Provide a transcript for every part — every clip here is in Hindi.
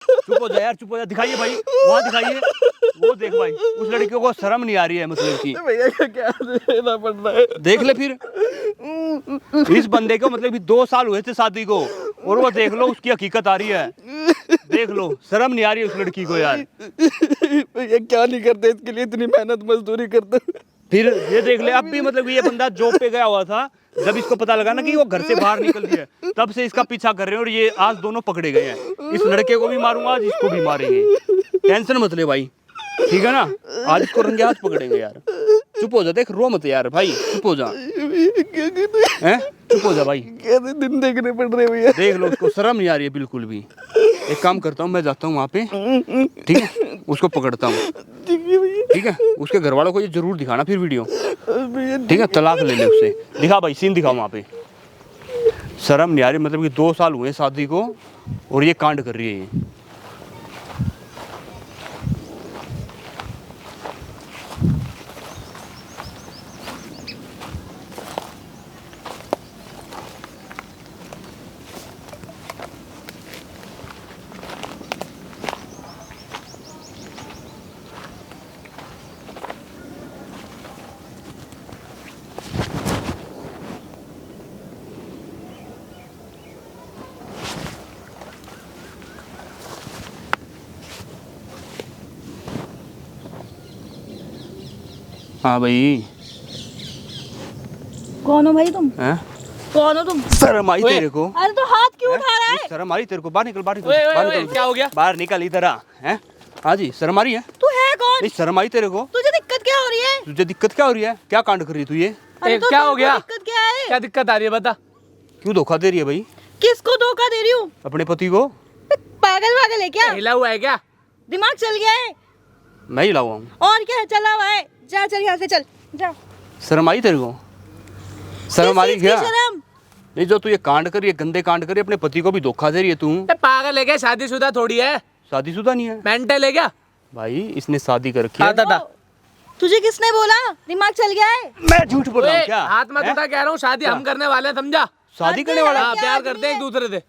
चुप हो जा यार, चुप हो जा। दिखाइए भाई, वहाँ दिखाइए। वो देख भाई, उस लड़की को शर्म नहीं आ रही है मतलब की। भैया क्या देना पड़ रहा है। देख ले फिर, इस बंदे को मतलब भी 2 साल हुए थे शादी को, और वो देख लो उसकी हकीकत आ रही है। देख लो, शर्म नहीं आ रही है उस लड़की को यार। भैया क्या नहीं करते इसके लिए, इतनी मेहनत मजदूरी करते। फिर ये देख ले, अब भी मतलब ये बंदा जॉब पे गया हुआ था, जब इसको पता लगा ना कि वो घर से बाहर निकल गया, तब से इसका पीछा कर रहे हैं, और ये आज दोनों पकड़े गए हैं। इस लड़के को भी मारूंगा, आज इसको भी मारेंगे। टेंशन मत ले भाई, ठीक है ना। आज इसको रंगे हाथ पकड़ेंगे यार। चुप हो जा, देख रो मत यार भाई, चुप हो जा। हैं, चुप हो जा भाई। कैसे दिन देखने पड़ रहे भैया। देख लो, उसको शर्म नहीं आ रही है बिल्कुल भी। एक काम करता हूँ, मैं जाता हूँ वहाँ पे, ठीक है, उसको पकड़ता हूँ, ठीक है। उसके घर वालों को ये जरूर दिखाना फिर वीडियो, ठीक है। तलाक ले ले उससे, दिखा भाई, सीन दिखा वहाँ पे। शर्म नहीं आ रही, मतलब कि 2 साल हुए शादी को और ये कांड कर रही है ये। हाँ भाई। कौन हो भाई तुम? हैं? कौन हो तुम? शर्म आई तेरे को? अरे तो हाथ क्यों उठा रहा है? शर्म आ रही तेरे को? बाहर निकल, बाहर निकल, ओए, बाहर ओए, निकल। क्या हो गया? बाहर निकल इधर आ। हैं? हाँ जी, शर्म आ रही है? तू है कौन? नहीं, शर्म आई तेरे को? तुझे दिक्कत क्या हो रही है? तुझे दिक्कत क्या हो रही है? क्या कांड कर रही है तू ये? अरे तो क्या हो तुमको गया? दिक्कत क्या है? क्या दिक्कत आ रही है बता। क्यों धोखा दे रही है भाई किसको धोखा दे रही हूँ? अपने पति को? पागल वागल है क्या? हिला हुआ है क्या? दिमाग चल गया है? मैं ही लाऊं? और क्या है, चला हुआ है। जा चल यहाँ से, चल जा। शर्म आई तेरे को? शर्म आ रही किस चीज़ क्या? की शर्म? नहीं, जो तू ये कांड कर रही है, गंदे कांड कर रही है, अपने पति को भी धोखा दे रही है तू। ते पागल है क्या? शादीशुदा थोड़ी है, शादीशुदा नहीं है मेंटल है क्या? भाई, इसने शादी कर रखी है। आता था। तुझे किसने बोला दिमाग चल गया है? मैं झूठ बोल रहा हूँ क्या? हाथ मत हैं? उठा, कह रहा हूँ शादी हम करने वाले हैं, समझा? शादी करने वाला? हाँ, क्या प्यार आदमी करते हैं एक है? दूसरे से।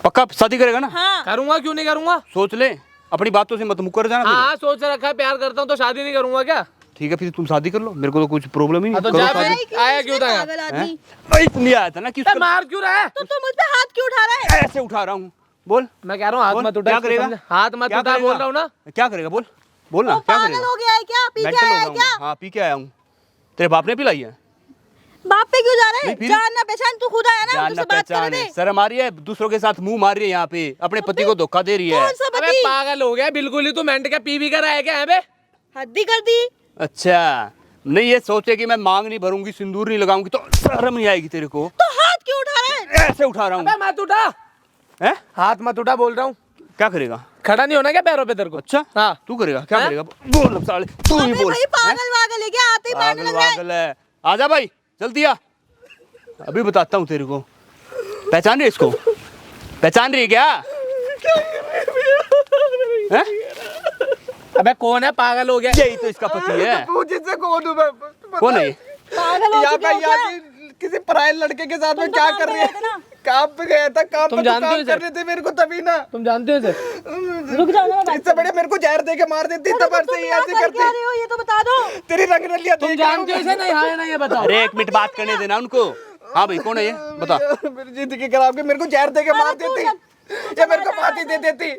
पक्का शादी करेगा ना? हाँ। करूंगा, क्यों नहीं करूंगा? सोच ले, अपनी बातों से मत मुकर जाना। हाँ, सोच रखा है, प्यार करता हूँ तो शादी नहीं करूंगा क्या? ठीक है, फिर तुम शादी कर लो, मेरे को तो कुछ प्रॉब्लम ही हाँ, नहीं। तो करो जा शादी। फिर। आया क्यों था यहाँ? पागल आदमी। भाई, इसलिए आया था ना कि ते मार क्यों रहा है? तो तू मुझ पे हाथ क्यों उठा रहा है? ऐसे उठा रहा हूँ। बोल, मैं कह रहा हूँ हाथ बोल, मत उठा। क्या करेगा? समझा? हाथ मत क्या उठा, करेगा? बोल रहा हूँ ना। क्या करेगा? बोल, बोल ना, वो क्या पागल करेगा? हो गया है क्या? पी के मेंटल आया हो है गया क्या? हूँ। हाँ, पी के आया हूँ। तेरे बाप ने पिलाई है? बाप पे क्यों जा रहे नहीं, हैं? फिर? जान ना पहचान, तू खुद आया ना, जानना तुझसे बात कर पहचान रहे है, थे। शर्म आ रही है, दूसरों के साथ मुंह मार रही है यहाँ पे, अपने पति को धोखा दे रही है। कौन सा अबे पति? पागल हो गया बिल्कुल ही, तू मेंट का पी भी कर है क्या? है बे? हद्दी कर दी। अच्छा, नहीं ये सोचे कि मैं मांग नहीं भरूंगी, सिंदूर नहीं लगाऊंगी तो शर्म नहीं आएगी तेरे को? तो हाथ क्यों उठा रहा है? ऐसे उठा रहा हूँ। अबे मत उठा, हैं? हाथ मत उठा बोल रहा हूँ। क्या करेगा? खड़ा नहीं होना क्या पैरों पे तेरे को? अच्छा, हाँ। तू करेगा? क्या हैं? करेगा? बोल अब साले, तू ही अबे बोल। भाई पागल वागल है क्या? आते ही मारने पागल लग रहा है। वागल है। आजा भाई, जल्दी आ। अभी बताता हूँ तेरे को। पहचान रही है इसको? पहचान रही है क्या? हैं? अबे कौन है? पागल हो गया? यही तो इसका पति है। पूछ इससे कौन हूँ मैं? कौन है ये? पागल हो यहाँ चुके पे हो क्या? किसी पराये लड़के के साथ में तुम तो क्या काम कर पे रही है? गए थे ना? काम पे गया था, काम तुम पे तो जानते हो काम इसे? कर रहे थे मेरे को तभी ना। तुम जानते हो इसे? रुक जाओ ना, मैं बात इससे बड़े मेरे को जहर दे के मार देती, करूं। तब तुम से ही यहाँ ऐसे कर क्या करती। रहे हो ये तो बता दो। तेरी रंग रलिया तुम जानते हो इसे? नहीं, हाँ या नहीं, ये बताओ। अरे 1 मिनट बात करने देना उनको। हाँ भाई, कौन है ये? बता। मेरी जिंदगी खराब की, मेरे को जहर दे के मार अरे तू देती सब- या मेरे को फांसी दे देती।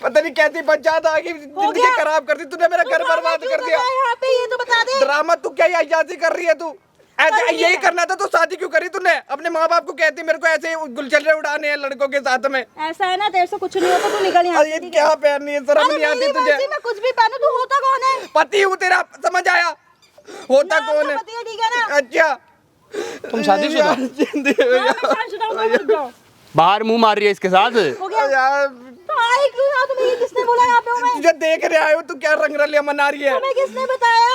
पता नहीं कैसी बच्चा था कि जिंदगी गया? खराब कर दी तूने, मेरा घर बर्बाद क्यों कर दिया। कर रहा है यहाँ पे, ये तो बता दे। ड्रामा तू क्या याजी कर रही है तू? ऐसे कर रही यही है। करना था तो शादी क्यों करी तूने? अपने माँ बाप को कहती मेरे को ऐसे गुलछले उड़ाने हैं लड़कों के साथ में। ऐसा है ना, तेरे से कुछ नहीं होता, तू निकल यहाँ और ये से, ठीक है? क्या पहननी है, शर्म अरे नहीं आती मेरी तुझे? मर्जी, मैं कुछ भी पहनूं, तू होता कौन है? पति हूँ तेरा, समझ आया? होता नाम कौन तो है? पति है, ठीक है ना? अच्छा, तुम शादीशुदा? यार, जिंदगी में हाँ, मैं शादीशुदा हूँ, तुम रुक जाओ। बाहर मुंह मार रही है इसके साथ। हो गया? यार, तो आए क्यों यहाँ? तुम्हें ये किसने बोला यहाँ पे हूँ मैं? तुझे देख रहे आए हो, तू क्या रंग रलिया मना रही है? तुम्हें किसने बताया?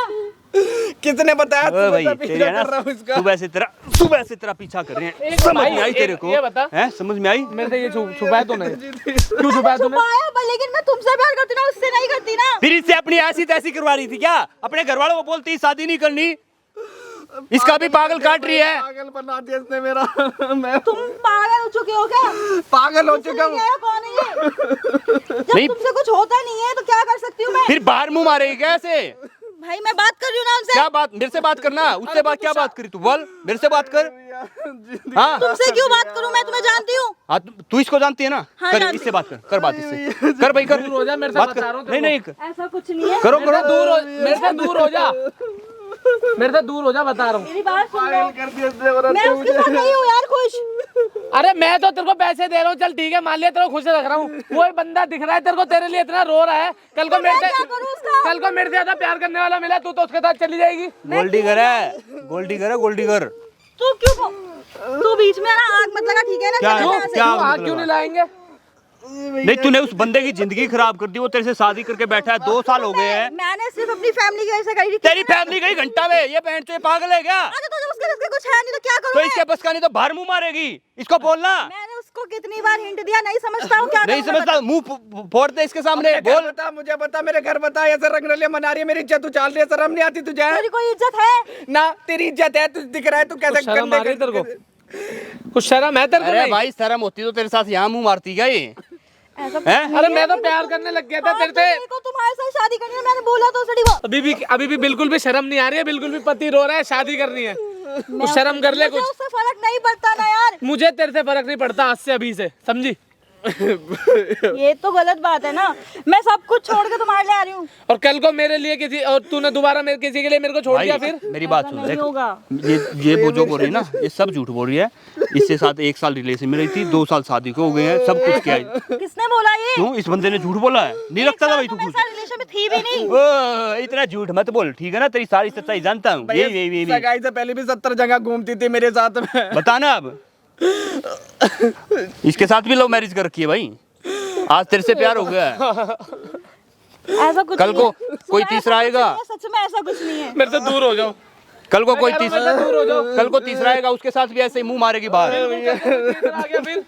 किसने बताया? ओ सुबह भाई, से तेरे पीछा है ना, कर रहा हूँ इसका। सुबह से तेरा पीछा कर रहे हैं। एक समझ भाई, में आई तेरे एक को? ये बता। हैं? समझ में आई? मेरे से ये छुपाया तूने? क्यों छुपाया तूने? छुपाया पर, लेकिन मैं तुमसे प्यार करती ना, उससे नहीं करती ना। फिर इससे अपनी ऐसी तैसी करवा रही थी क्या? अपने घर वालों को बोलती शादी नहीं करनी? इसका भी पागल काट रही है। पागल बना दिया इसने मेरा। मैं तुम पागल हो चुके हो क्या? पागल हो चुका हूँ। क्या कौन है ये? जब नहीं। तुमसे कुछ होता नहीं है तो क्या कर सकती हूँ मैं? फिर बाहर मुंह मारेगी कैसे? भाई मैं बात कर रही हूँ ना उनसे। क्या बात, मेरे से बात करना, उससे बात क्या बात करी तू? बोल, मेरे से बात कर। हाँ तुमसे क्यों बात करूँ? मैं तुम्हें जानती हूँ। हाँ, तू इसको जानती है ना? हाँ, कर, जानती इससे बात कर बात इससे कर भाई, कर दूर हो जा मेरे से, बात बता कर। रहा हूँ नहीं तेरे नहीं, ऐसा कुछ नहीं है। करो करो। मेरे से दूर हो जा, मेरे से दूर हो जा, बता रहा हूँ। मेरी बात सुन लो। कर दिया इसने मेरा। मैं उसके साथ नहीं हूँ यार खुश। अरे मैं तो तेरे को पैसे दे रहा हूँ, चल ठीक है, मान लिया तेरे को खुश रख रहा हूँ। वो एक बंदा दिख रहा है तेरे को, तेरे लिए इतना रो रहा है। कल को मेरे मैं क्या से करूँ उसका? कल को मेरे से ज्यादा प्यार करने वाला मिला, तू तो उसके साथ चली जाएगी। गोल्डीगर है, गोल्डीगर है, गोल्डीगर। तू क्यों? तू बीच में ना आग मत लगा, ठीक है ना? क्या चल है? यहाँ से। क्या क्यों आग मतलब क्यों है? नहीं लाएंगे? नहीं, तूने उस बंदे की जिंदगी खराब कर दी। वो तेरे से शादी करके बैठा है, 2 साल हो गए हैं। मैंने सिर्फ अपनी फैमिली की वजह से करी थी। तेरी फैमिली गई घंटा में, ये बहन से पागल है क्या? अरे तो जब उसके बस का कुछ है नहीं तो क्या तो करूँ इसके बस का नहीं तो बाहर मुंह मारेगी। इसको बोलना। मैंने उसको कितनी बार हिंट दिया, नहीं समझता हूँ, क्या नहीं करूँ मैं समझता, मुंह फोड़ दे इसके सामने। बोल बोल। बता, मुझे बता, मेरे घर बता। ऐसे रंग रलिया मना रही है, मेरी इज्जत उछाल रही है। शर्म नहीं आती तुझे? तेरी कोई इज्जत है? ना तेरी इज्जत है, तुझे दिख रहा है तू कैसे शर्म गंदे आ रही है तेरे को? कर- कुछ शर्म है तेरे को? अरे नहीं? भाई, शर्म होती तो तेरे साथ यहाँ मुंह मारती क्या ये? ऐसा कुछ हैं? नहीं अरे है। मैं तो प्यार करने लग गया था हाँ, तेरे तो से। मेरे को तुम्हारे साथ शादी करनी है, मैंने बोला तो सड़ी वो। अभी भी बिल्कुल भी शर्म नहीं आ रही है, बिल्कुल भी पति रो रहा है, शादी करनी है। कुछ शर्म कर ले मुझे कुछ। उससे फर्क नहीं पड़ता ना यार। मुझे तेरे से फर्क नहीं पड़ता आज से, अभी से, समझी? ये तो गलत बात है ना। मैं सब कुछ छोड़ के तुम्हारे लिए आ रही हूँ। और कल को मेरे लिए किसी, और तूने दोबारा मेरे किसी के लिए मेरे को छोड़ दिया भाई, फिर? मेरी बात ऐसा सुन। नहीं देख, होगा। ये वो जो बोल रही है ना, ये सब झूठ बोल रही है। इससे साथ 1 साल रिलेशन में रही थी, 2 साल शादी को हो गए हैं, सब कुछ किया है। किसने बोला ये? क्यों? इस बंदे ने झूठ बोला है? नहीं लगता था भाई तू मैं कुछ? रिलेशन में थी भी नहीं। ओ, इतना झूठ मत बोल, ठीक है ना? तेरी सारी सच्चाई जानता हूँ। भैया, ये सगाई से पहले भी 70 जगह घूमती थी मेरे साथ में। बताना अब। इसके साथ भी लव मैरिज कर रखी है भाई। आज तेरे से प्यार हो गया है। ऐसा कुछ कल नहीं को है। कोई ऐसा तीसरा कुछ आएगा। नहीं है, सच में ऐसा कुछ नहीं है। मेरे से दूर हो जाओ। कल को कोई मेरे से तीसरा दूर हो जाओ। कल को तीसरा आएगा, उसके साथ भी ऐसे ही मुंह मारेगी बाहर। आ गया फिर?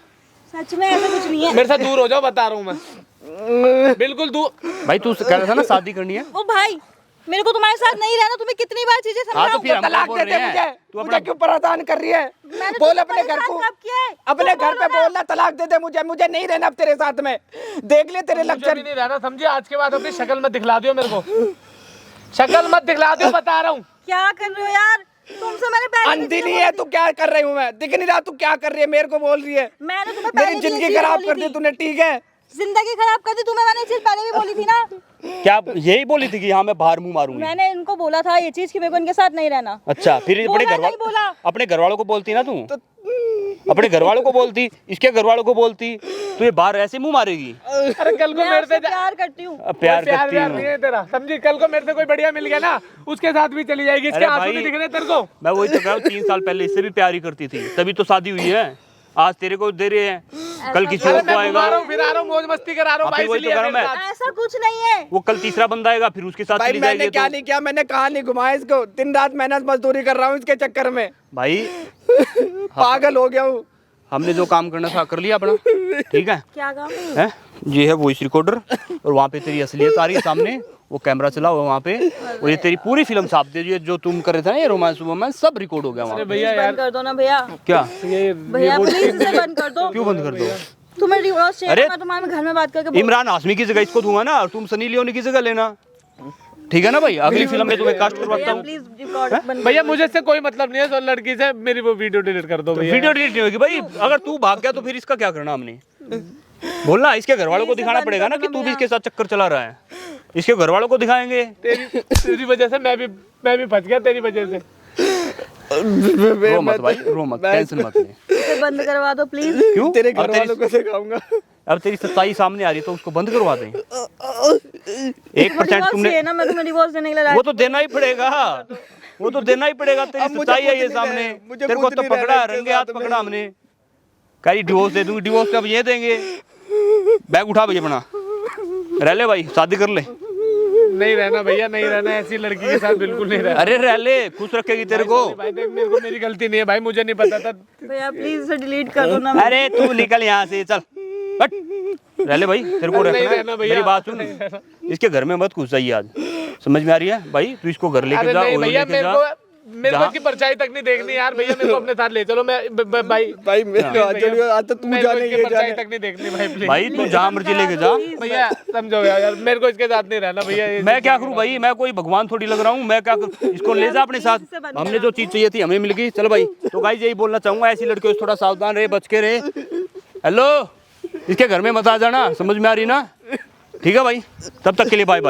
सच में ऐसा कुछ नहीं है। मेरे से दूर हो जाओ, बता रहा हूँ मैं, बिल्कुल दूर। भाई तू कह रहा था ना शादी करनी है। ओ भाई, मेरे को तुम्हारे साथ नहीं रहना। तुम्हें कितनी बार चीजें हाँ, तो समझाऊं? फिर हम तलाक बोल दे रहे दे हैं। मुझे। तू मुझे क्यों परेशान कर रही है? मैंने बोल तुमको अपने घर परेशान को। कब किया है? अपने तुम घर पे बोलो ना। बोलना, तलाक दे दे मुझे। मुझे नहीं रहना अब तेरे साथ में। देख ले तेरे मुझे लक्षण। भी नहीं रहना, समझी? आज के बाद अपनी शक्ल मत दिखला दियो मेरे को, शक्ल मत दिखला दियो, बता रहा हूँ। क्या कर रहे हो यार? तुमसे मैंने पहले भी अंधी चीजें नहीं है बोली तू, क्या कर रही हूँ मैं? दिख नहीं रहा तू क्या कर रही है? मेरे को बोल रही है। थी। मैंने तुम्हें पहले मेरी भी ये जिंदगी चीज खराब बोली कर दी थी। तूने, ठीक है? जिंदगी खराब कर दी तुम्हें। मैंने ये चीज पहले भी बोली थी ना। क्या यही बोली थी कि हाँ मैं बाहर मुंह मारूंगी? मैंने इनको बोला था ये चीज कि मेरे को इनके साथ नहीं रहना। अच्छा, फिर अपने बोला घर नहीं बोला? अपने घर वालों को बोलती ना तू। अपने घर वालों को बोलती, इसके घर वालों को बोलती, तो ये बाहर ऐसे मुंह मारेगी। अरे कल को मैं मेरे उससे से प्यार करती हूँ। अब प्यार प्यार करती व्यार नहीं हूँ। है तेरा, समझी? कल को मेरे से कोई बढ़िया मिल गया ना, उसके साथ भी चली जाएगी। इसके अरे आंसू भाई, नहीं दिख रहे तेरे को? मैं वही तो कह रहा हूँ, 3 साल पहले इससे भी प्यार ही करती थी, तभी तो शादी हुई है। आज तेरे को दे रहे हैं, कल किसी अरे और को मैं आएगा। घुमा रहा हूँ, फिर आ रहा हूँ, मौज मस्ती करा रहा हूँ हाँ, भाई, फिर वही तो इसलिए कह रहा हूँ मेरे मैं। साथ। ऐसा कुछ नहीं है। वो कल तीसरा बंदा आएगा, फिर उसके साथ भाई चली मैंने जाएगी। क्या तो नहीं किया, मैंने कहा नहीं घुमाया इसको। दिन रात मेहनत मजदूरी कर रहा हूँ इसके चक्कर में। भाई पागल हो गया हूँ। हमने जो काम करना था कर लिया अपना, ठीक है? क्या काम? है ये है वॉइस रिकॉर्डर, और वहाँ पे तेरी असलियत आ रही है सामने। वो कैमरा चला हुआ वहाँ पे, और ये तेरी पूरी फिल्म छाप दे रही है। जो तुम कर रहे थे ना, ये रोमांस वोमांस सब रिकॉर्ड हो गया वहाँ पे। भैया बंद कर दो ना भैया। क्या? भैया प्लीज इसे बंद कर दो। क्यों बंद कर दो? तुम्हें डिवोर्स चाहिए? अरे, मैं तुम्हारे घर में बात करके इमरान हाशमी की जगह इसको दूंगा ना, और तुम सनी लियोनी की जगह लेना, ठीक है ना भाई? अगली फिल्म में तुम्हें कास्ट करवाता हूँ। प्लीज रिकॉर्ड बंद। भैया मुझे इससे कोई मतलब नहीं है, तो लड़की से मेरी वो वीडियो डिलीट कर दो भैया। वीडियो डिलीट नहीं होगी भाई। अगर तू भाग गया तो फिर इसका क्या करना हमने? बोलना, इसके घर वालों को दिखाना पड़ेगा ना कि तू भी इसके साथ चक्कर चला रहा है। इसके घर वालों को दिखाएंगे। तेरी वजह से मैं भी फंस गया, तेरी वजह से। रो मत भाई, रो मत, टेंशन मत ले। इसे बंद करवा दो प्लीज। क्यों? तेरे अब घर वालों को सिखाऊंगा। अब तेरी सच्चाई सामने आ रही है तो उसको बंद करवा दें। 1% तुमने, ना मैं तुम्हें डिवोर्स देने के लिए वो तो देना ही पड़ेगा, वो तो देना ही पड़ेगा। तेरी अब मुझे सच्चाई है ये खुद नहीं सामने। रहना, मुझे तेरे को खुद तो नहीं पकड़ा, रहना इसके रंगे हाथ साथ में। पकड़ा हमने। कहीं डिवोर्स दे दूंगी, डिवोर्स कब ये देंगे? बैग उठा भैया अपना, रह ले भाई, शादी कर ले। नहीं रहना भैया, नहीं रहना, ऐसी लड़की के साथ बिल्कुल नहीं रहना। अरे रह ले, खुश रखेगी तेरे को। भाई देख, मेरे को मेरी गलती नहीं है भाई, मुझे नहीं पता था। भैया प्लीज इसे डिलीट कर दो ना। अरे तू निकल यहाँ से, चल हट। रह ले भाई, तेरे को नहीं रखना है। रहना भैया, मेरी बात सुन, इसके घर में मत घुस जाइए आज, समझ में आ रही है भाई? तू इसको घर लेके अरे जा, नहीं ओयो भैया, लेके मेरे जा। को मेरे को इसकी परछाई तक नहीं देखनी यार भैया, मेरे को अपने साथ ले चलो। मैं भाई भाई मेरे हाथ जोड़ियो, आज तो तू मेरे को जाने इसकी ये परछाई जाने। तक नहीं देखनी भाई प्लीज। भाई तू जहाँ मर्जी लेके जा। भैया समझो यार, मेरे को इसके साथ नहीं रहना भैया। मैं क्या करूं भाई, मैं कोई भगवान थोड़ी लग रहा हूँ। मैं क्या करूं? इसको ले जा अपने साथ। हमने जो चीज चाहिए थी हमें मिल गई। चलो भाई, तो गाइस यही बोलना चाहूंगा, ऐसी लड़कियों से थोड़ा सावधान रहे, बच के रहे। हेलो, इसके घर में मत आ जाना, समझ में आ रही ना? ठीक है भाई, तब तक के लिए बाय बाय।